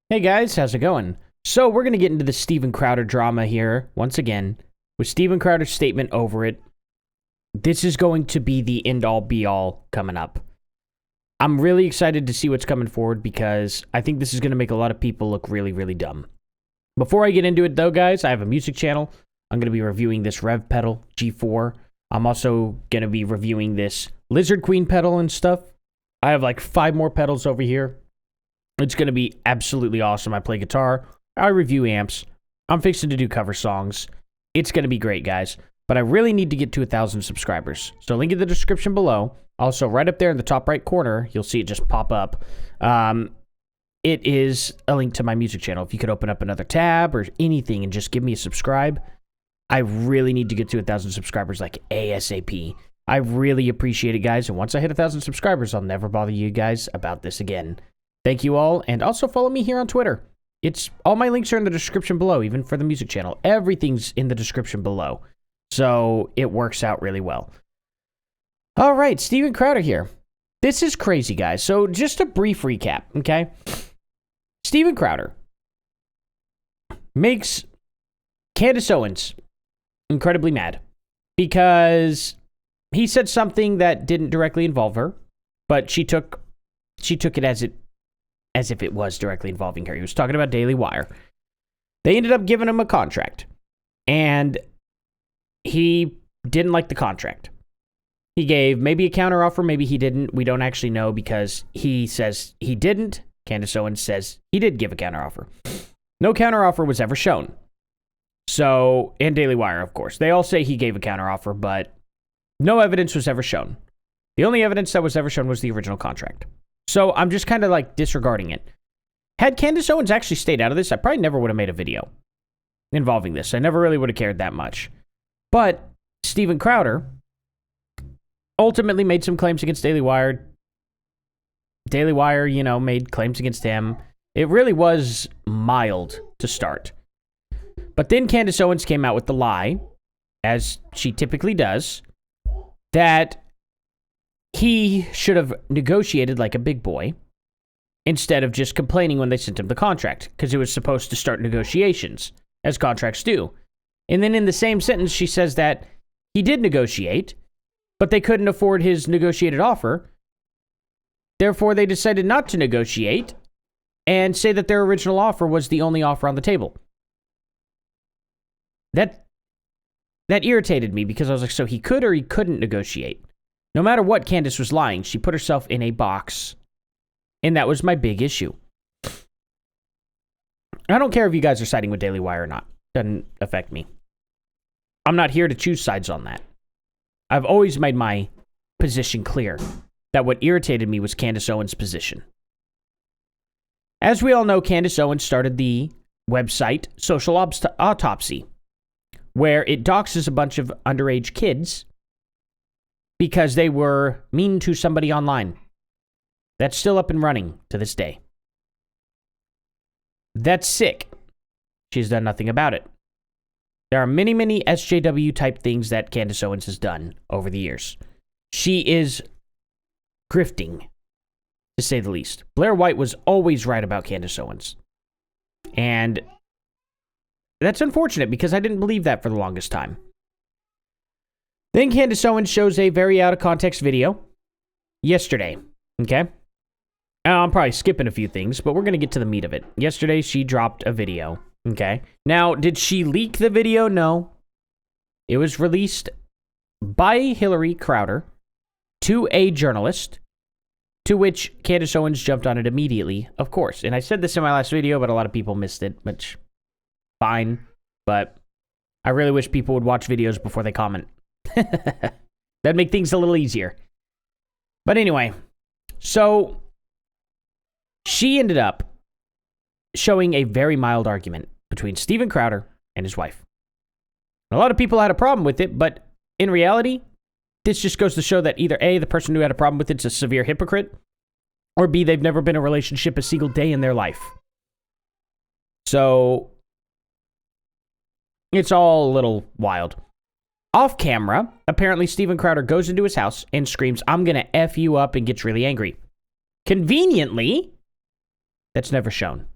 Hey guys, how's it going? So we're going to get into the Steven Crowder drama here, once again, with Steven Crowder's statement over it. This is going to be the end-all, be-all coming up. I'm really excited to see what's coming forward because I think this is going to make a lot of people look really, really dumb. Before I get into it though, guys, I have a music channel. I'm going to be reviewing this Rev pedal, G4. I'm also going to be reviewing this Lizard Queen pedal and stuff. I have like 5 more pedals over here. It's going to be absolutely awesome. I play guitar. I review amps. I'm fixing to do cover songs. It's going to be great, guys. But I really need to get to 1,000 subscribers. So link in the description below. Also, right up there in the top right corner, you'll see it just pop up. It is a link to my music channel. If you could open up another tab or anything and just give me a subscribe, I really need to get to 1,000 subscribers like ASAP. I really appreciate it, guys. And once I hit 1,000 subscribers, I'll never bother you guys about this again. Thank you all, and also follow me here on Twitter. All my links are in the description below, even for the music channel. Everything's in the description below, so it works out really well. All right, Steven Crowder here. This is crazy, guys. So just a brief recap, okay? Steven Crowder makes Candace Owens incredibly mad because he said something that didn't directly involve her, but she took it as if it was directly involving her. He was talking about Daily Wire. They ended up giving him a contract, and he didn't like the contract. He gave maybe a counteroffer, maybe he didn't. We don't actually know because he says he didn't. Candace Owens says he did give a counteroffer. No counteroffer was ever shown. So, and Daily Wire, of course. They all say he gave a counteroffer, but no evidence was ever shown. The only evidence that was ever shown was the original contract. So I'm just kind of like disregarding it. Had Candace Owens actually stayed out of this, I probably never would have made a video involving this. I never really would have cared that much. But Steven Crowder ultimately made some claims against Daily Wire. Daily Wire, made claims against him. It really was mild to start. But then Candace Owens came out with the lie, as she typically does, that he should have negotiated like a big boy instead of just complaining when they sent him the contract, because it was supposed to start negotiations, as contracts do. And then in the same sentence, she says that he did negotiate, but they couldn't afford his negotiated offer. Therefore, they decided not to negotiate and say that their original offer was the only offer on the table. That irritated me because I was like, so he could or he couldn't negotiate. No matter what, Candace was lying. She put herself in a box. And that was my big issue. I don't care if you guys are siding with Daily Wire or not. Doesn't affect me. I'm not here to choose sides on that. I've always made my position clear that what irritated me was Candace Owens' position. As we all know, Candace Owens started the website Social Autopsy, where it doxes a bunch of underage kids because they were mean to somebody online. That's still up and running to this day. That's sick. She's done nothing about it. There are many, many SJW type things that Candace Owens has done over the years. She is grifting, to say the least. Blair White was always right about Candace Owens. And that's unfortunate because I didn't believe that for the longest time. Then Candace Owens shows a very out of context video yesterday, okay? I'm probably skipping a few things, but we're going to get to the meat of it. Yesterday, she dropped a video, okay? Now, did she leak the video? No. It was released by Hillary Crowder to a journalist, to which Candace Owens jumped on it immediately, of course. And I said this in my last video, but a lot of people missed it, which, fine. But I really wish people would watch videos before they comment. That'd make things a little easier. But anyway, so she ended up showing a very mild argument between Steven Crowder and his wife. A lot of people had a problem with it, but in reality, this just goes to show that either A, the person who had a problem with it's a severe hypocrite, or B, they've never been in a relationship a single day in their life. So it's all a little wild. Off camera, apparently Steven Crowder goes into his house and screams, "I'm going to F you up," and gets really angry. Conveniently, that's never shown.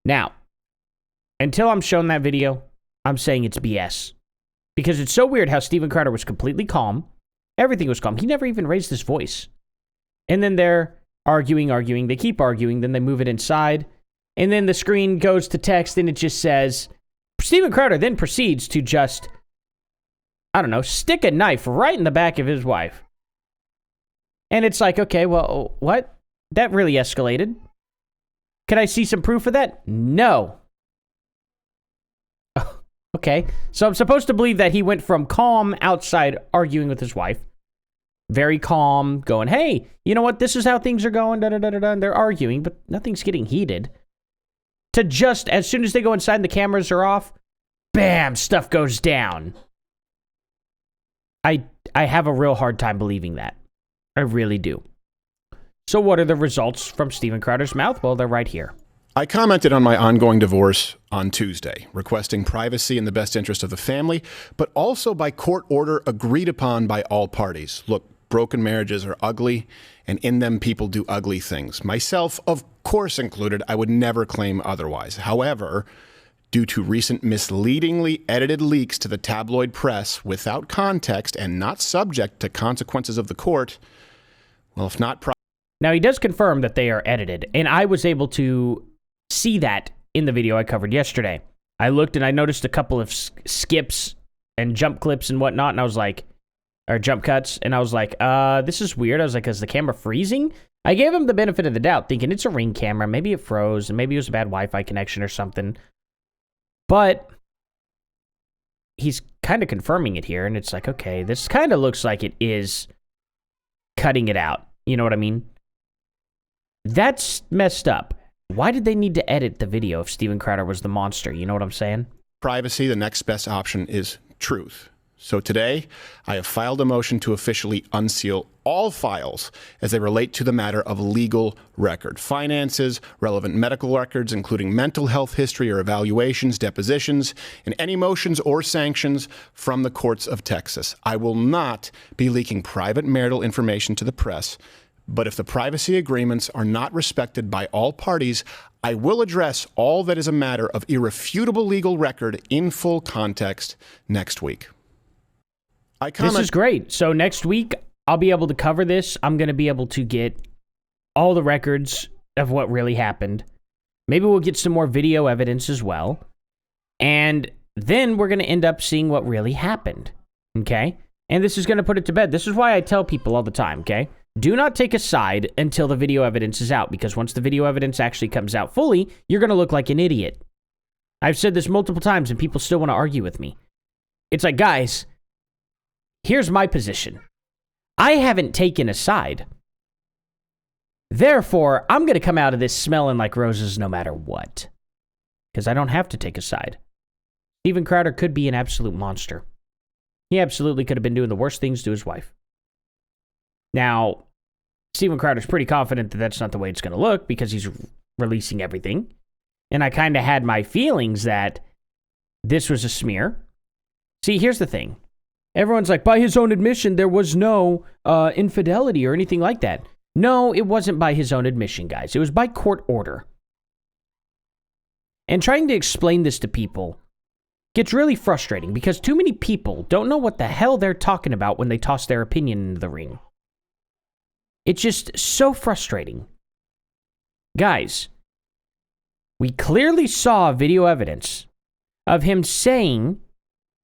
Now, until I'm shown that video, I'm saying it's BS. Because it's so weird how Steven Crowder was completely calm. Everything was calm. He never even raised his voice. And then they're arguing. They keep arguing. Then they move it inside. And then the screen goes to text and it just says, Steven Crowder then proceeds to just, I don't know, stick a knife right in the back of his wife. And it's like, okay, well, what? That really escalated. Can I see some proof of that? No. Okay, so I'm supposed to believe that he went from calm outside arguing with his wife, very calm, going, hey, you know what, this is how things are going, da-da-da-da-da, and they're arguing, but nothing's getting heated, to just, as soon as they go inside and the cameras are off, bam, stuff goes down. I have a real hard time believing that. I really do. So what are the results from Steven Crowder's mouth? Well, they're right here. I commented on my ongoing divorce on Tuesday, requesting privacy in the best interest of the family, but also by court order agreed upon by all parties. Look, broken marriages are ugly, and in them people do ugly things. Myself, of course included, I would never claim otherwise. However, due to recent misleadingly edited leaks to the tabloid press without context and not subject to consequences of the court, well, if not... Now, he does confirm that they are edited, and I was able to see that in the video I covered yesterday. I looked and I noticed a couple of skips and jump clips and whatnot, and I was like, or jump cuts, and I was like, this is weird. I was like, is the camera freezing? I gave him the benefit of the doubt, thinking it's a Ring camera. Maybe it froze, and maybe it was a bad Wi-Fi connection or something. But he's kind of confirming it here, and it's like, okay, this kind of looks like it is cutting it out. You know what I mean? That's messed up. Why did they need to edit the video if Steven Crowder was the monster? You know what I'm saying? Privacy, the next best option is truth. So today, I have filed a motion to officially unseal all files as they relate to the matter of legal record. Finances, relevant medical records, including mental health history or evaluations, depositions, and any motions or sanctions from the courts of Texas. I will not be leaking private marital information to the press. But if the privacy agreements are not respected by all parties, I will address all that is a matter of irrefutable legal record in full context next week. This is great. So next week, I'll be able to cover this. I'm going to be able to get all the records of what really happened. Maybe we'll get some more video evidence as well. And then we're going to end up seeing what really happened. Okay? And this is going to put it to bed. This is why I tell people all the time, okay? Do not take a side until the video evidence is out, because once the video evidence actually comes out fully, you're going to look like an idiot. I've said this multiple times, and people still want to argue with me. It's like, guys, here's my position. I haven't taken a side. Therefore, I'm going to come out of this smelling like roses no matter what, because I don't have to take a side. Steven Crowder could be an absolute monster. He absolutely could have been doing the worst things to his wife. Now, Steven Crowder's pretty confident that that's not the way it's going to look because he's releasing everything. And I kind of had my feelings that this was a smear. See, here's the thing. Everyone's like, by his own admission, there was no infidelity or anything like that. No, it wasn't by his own admission, guys. It was by court order. And trying to explain this to people gets really frustrating because too many people don't know what the hell they're talking about when they toss their opinion into the ring. It's just so frustrating. Guys, we clearly saw video evidence of him saying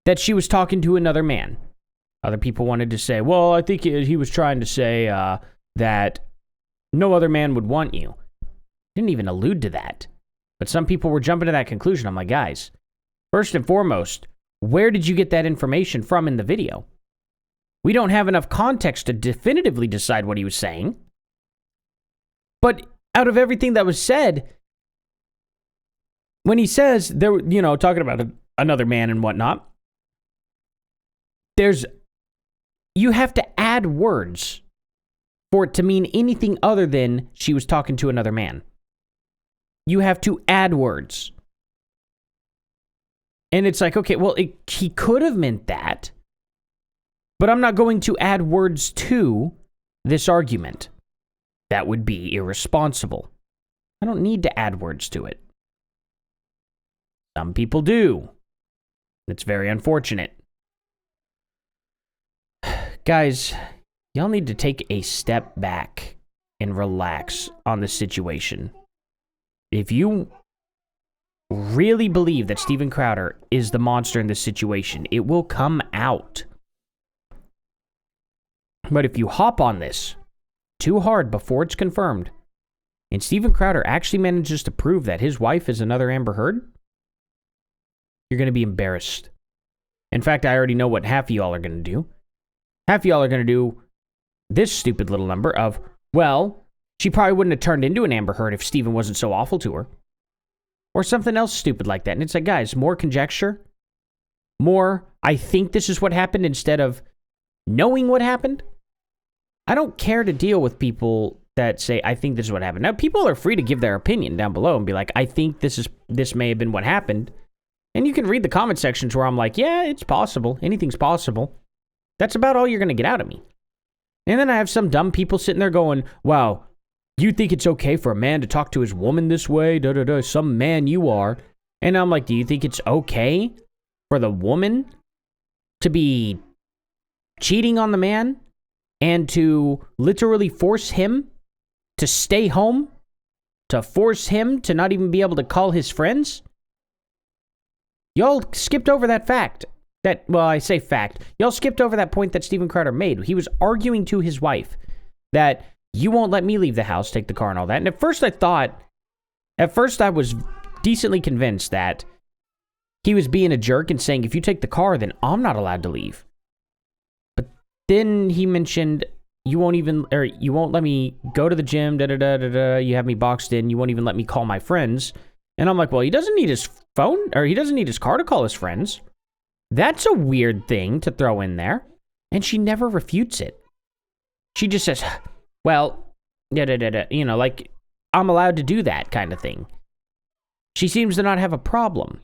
that she was talking to another man. Other people wanted to say, well, I think he was trying to say that no other man would want you. Didn't even allude to that. But some people were jumping to that conclusion. I'm like, guys, first and foremost, where did you get that information from in the video? We don't have enough context to definitively decide what he was saying. But out of everything that was said, when he says, there, you know, talking about another man and whatnot, you have to add words for it to mean anything other than she was talking to another man. You have to add words. And it's like, okay, well, he could have meant that, but I'm not going to add words to this argument. That would be irresponsible. I don't need to add words to it. Some people do. It's very unfortunate. Guys, y'all need to take a step back and relax on the situation. If you really believe that Steven Crowder is the monster in this situation, it will come out. But if you hop on this too hard before it's confirmed, and Steven Crowder actually manages to prove that his wife is another Amber Heard, you're going to be embarrassed. In fact, I already know what half of y'all are going to do. Half of y'all are going to do this stupid little number of, well, she probably wouldn't have turned into an Amber Heard if Steven wasn't so awful to her. Or something else stupid like that. And it's like, guys, more conjecture. More, I think this is what happened instead of knowing what happened. I don't care to deal with people that say, I think this is what happened. Now, people are free to give their opinion down below and be like, I think this may have been what happened. And you can read the comment sections where I'm like, yeah, it's possible. Anything's possible. That's about all you're going to get out of me. And then I have some dumb people sitting there going, wow, you think it's okay for a man to talk to his woman this way? Some man you are. And I'm like, do you think it's okay for the woman to be cheating on the man and to literally force him to stay home? To force him to not even be able to call his friends? Y'all skipped over that fact. I say fact. Y'all skipped over that point that Steven Crowder made. He was arguing to his wife that you won't let me leave the house, take the car and all that. And at first I was decently convinced that he was being a jerk and saying, if you take the car, then I'm not allowed to leave. But then he mentioned, you won't let me go to the gym, you have me boxed in, you won't even let me call my friends. And I'm like, well, he doesn't need his phone, or he doesn't need his car to call his friends. That's a weird thing to throw in there. And she never refutes it. She just says, well, like, I'm allowed to do that kind of thing. She seems to not have a problem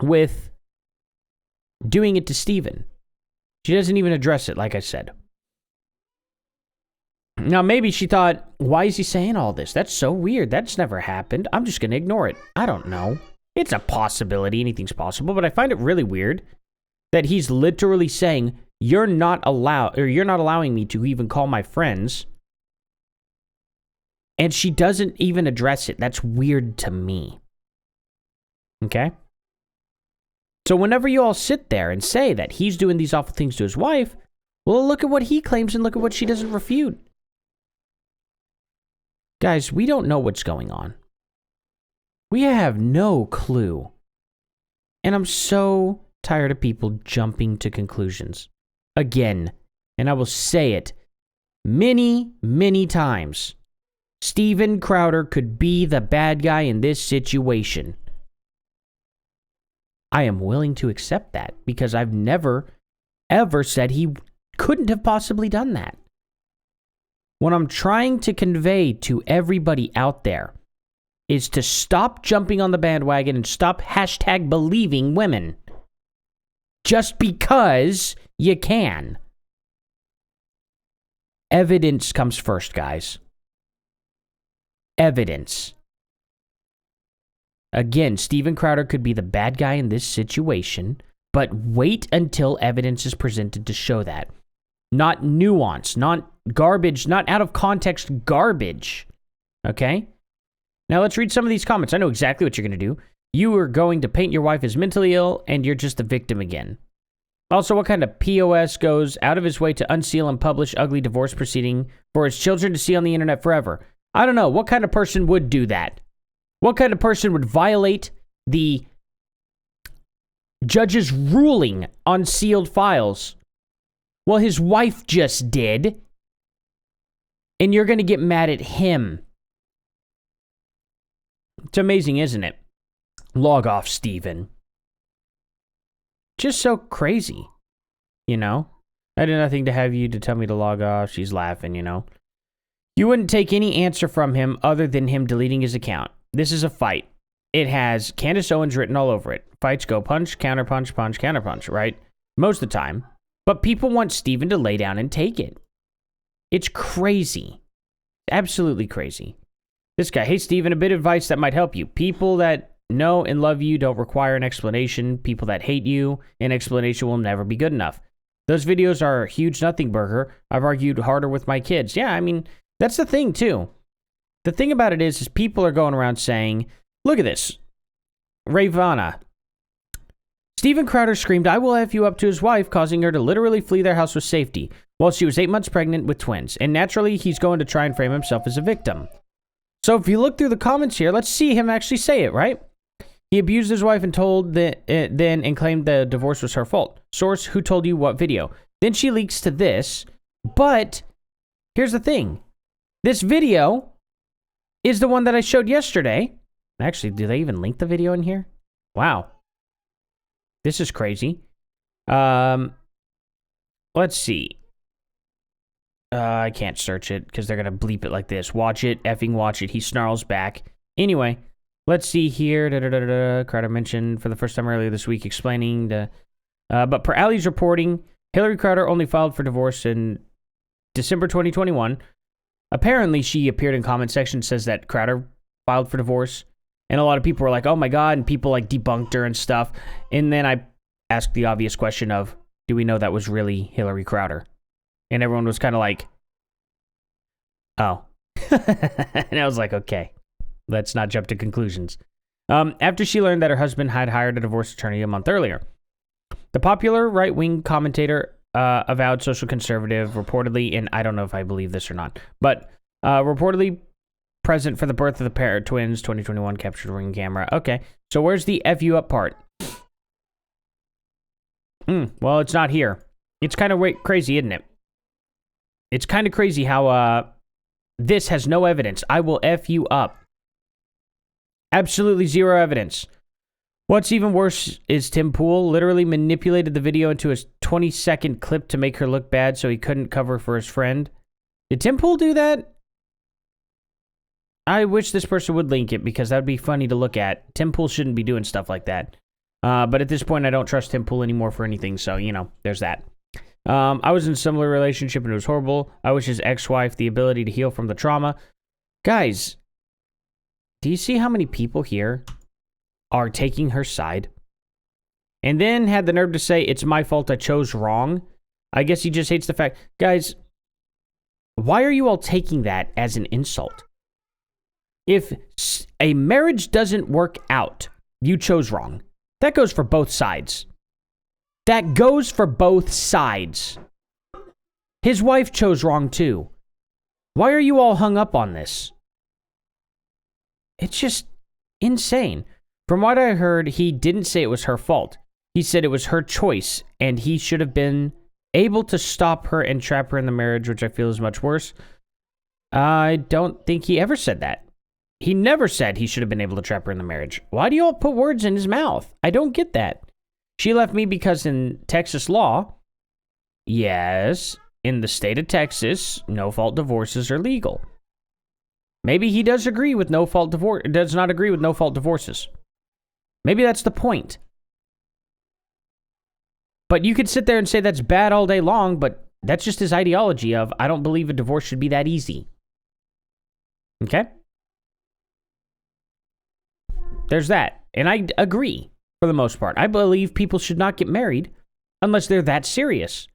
with doing it to Steven. She doesn't even address it, like I said. Now, maybe she thought, why is he saying all this? That's so weird. That's never happened. I'm just going to ignore it. I don't know. It's a possibility. Anything's possible. But I find it really weird that he's literally saying, you're not allowing me to even call my friends. And she doesn't even address it. That's weird to me. Okay? So whenever you all sit there and say that he's doing these awful things to his wife, well, look at what he claims and look at what she doesn't refute. Guys, we don't know what's going on. We have no clue. And I'm so tired of people jumping to conclusions. Again, and I will say it many, many times, Steven Crowder could be the bad guy in this situation. I am willing to accept that because I've never, ever said he couldn't have possibly done that. What I'm trying to convey to everybody out there is to stop jumping on the bandwagon and stop #believing women. Just because you can. Evidence comes first, guys. Evidence. Again, Steven Crowder could be the bad guy in this situation, but wait until evidence is presented to show that. Not nuance, not garbage, not out of context garbage. Okay? Now let's read some of these comments. I know exactly what you're going to do. You are going to paint your wife as mentally ill, and you're just the victim again. Also, what kind of POS goes out of his way to unseal and publish ugly divorce proceeding for his children to see on the internet forever? I don't know. What kind of person would do that? What kind of person would violate the judge's ruling on sealed files? Well, his wife just did. And you're going to get mad at him. It's amazing, isn't it? Log off, Steven. Just so crazy, you know? I did nothing to have you to tell me to log off. She's laughing, you know? You wouldn't take any answer from him other than him deleting his account. This is a fight. It has Candace Owens written all over it. Fights go punch, counter punch, punch, counter punch, right? Most of the time. But people want Steven to lay down and take it. It's crazy. Absolutely crazy. This guy, hey, Steven, a bit of advice that might help you. People that know and love you don't require an explanation. People that hate you, an explanation will never be good enough. Those videos are a huge nothing burger. I've argued harder with my kids. Yeah, I mean, that's the thing, too. The thing about it is people are going around saying, look at this. Ravana. Steven Crowder screamed, "I will F you up" to his wife, causing her to literally flee their house with safety, while she was 8 months pregnant with twins. And naturally, he's going to try and frame himself as a victim. So if you look through the comments here, let's see him actually say it, right? He abused his wife and told then and claimed the divorce was her fault. Source, who told you what video? Then she leaks to this. But here's the thing. This video is the one that I showed yesterday. Actually, do they even link the video in here? Wow. This is crazy. Let's see. I can't search it because they're going to bleep it like this. Watch it, effing watch it. He snarls back. Anyway, let's see here. Crowder mentioned for the first time earlier this week explaining but per Alley's reporting, Hillary Crowder only filed for divorce in December 2021. Apparently, she appeared in comment section, says that Crowder filed for divorce. And a lot of people were like, oh my God, and people like debunked her and stuff. And then I asked the obvious question of, do we know that was really Hillary Crowder? And everyone was kind of like, oh. And I was like, okay, let's not jump to conclusions. After she learned that her husband had hired a divorce attorney a month earlier. The popular right-wing commentator, avowed social conservative, reportedly, and I don't know if I believe this or not, but reportedly present for the birth of the pair of twins, 2021, captured ring camera. Okay, so where's the F you up part? Well, it's not here. It's kind of crazy, isn't it? It's kind of crazy how this has no evidence. I will F you up. Absolutely zero evidence. What's even worse is Tim Pool literally manipulated the video into a 20-second clip to make her look bad so he couldn't cover for his friend. Did Tim Pool do that? I wish this person would link it because that would be funny to look at. Tim Pool shouldn't be doing stuff like that. But at this point, I don't trust Tim Pool anymore for anything, so, you know, there's that. I was in a similar relationship and it was horrible. I wish his ex-wife the ability to heal from the trauma. Guys, do you see how many people here are taking her side? And then had the nerve to say, it's my fault, I chose wrong. I guess he just hates the fact. Guys, why are you all taking that as an insult? If a marriage doesn't work out, you chose wrong. That goes for both sides. That goes for both sides. His wife chose wrong too. Why are you all hung up on this? It's just insane. From what I heard, he didn't say it was her fault. He said it was her choice, and he should have been able to stop her and trap her in the marriage, which I feel is much worse. I don't think he ever said that. He never said he should have been able to trap her in the marriage. Why do you all put words in his mouth? I don't get that. She left me because in Texas law, yes, in the state of Texas, no-fault divorces are legal. Maybe he does agree with no-fault divorce, does not agree with no-fault divorces. Maybe that's the point. But you could sit there and say that's bad all day long, but that's just his ideology of, I don't believe a divorce should be that easy. Okay? There's that. And I agree, for the most part. I believe people should not get married unless they're that serious.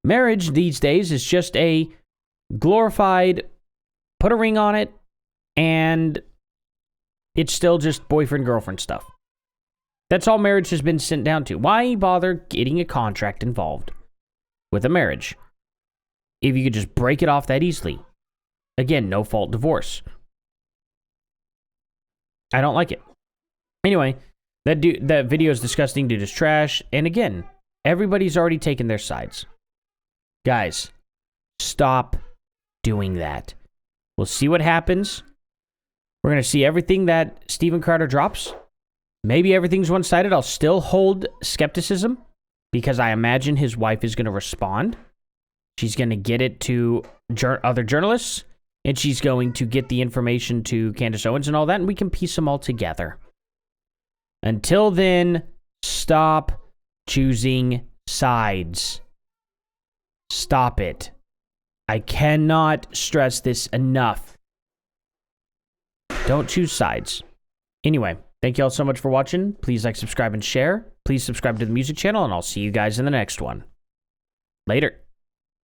Marriage these days is just a glorified, put a ring on it, and it's still just boyfriend-girlfriend stuff. That's all marriage has been sent down to. Why bother getting a contract involved with a marriage if you could just break it off that easily? Again, no-fault divorce. I don't like it. Anyway, that video is disgusting. Dude is trash. And again, everybody's already taken their sides. Guys, stop doing that. We'll see what happens. We're going to see everything that Steven Crowder drops. Maybe everything's one-sided. I'll still hold skepticism because I imagine his wife is going to respond. She's going to get it to other journalists. And she's going to get the information to Candace Owens and all that, and we can piece them all together. Until then, stop choosing sides. Stop it. I cannot stress this enough. Don't choose sides. Anyway, Thank you all so much for watching. Please like, subscribe, and share. Please subscribe to the music channel, and I'll see you guys in the next one. Later.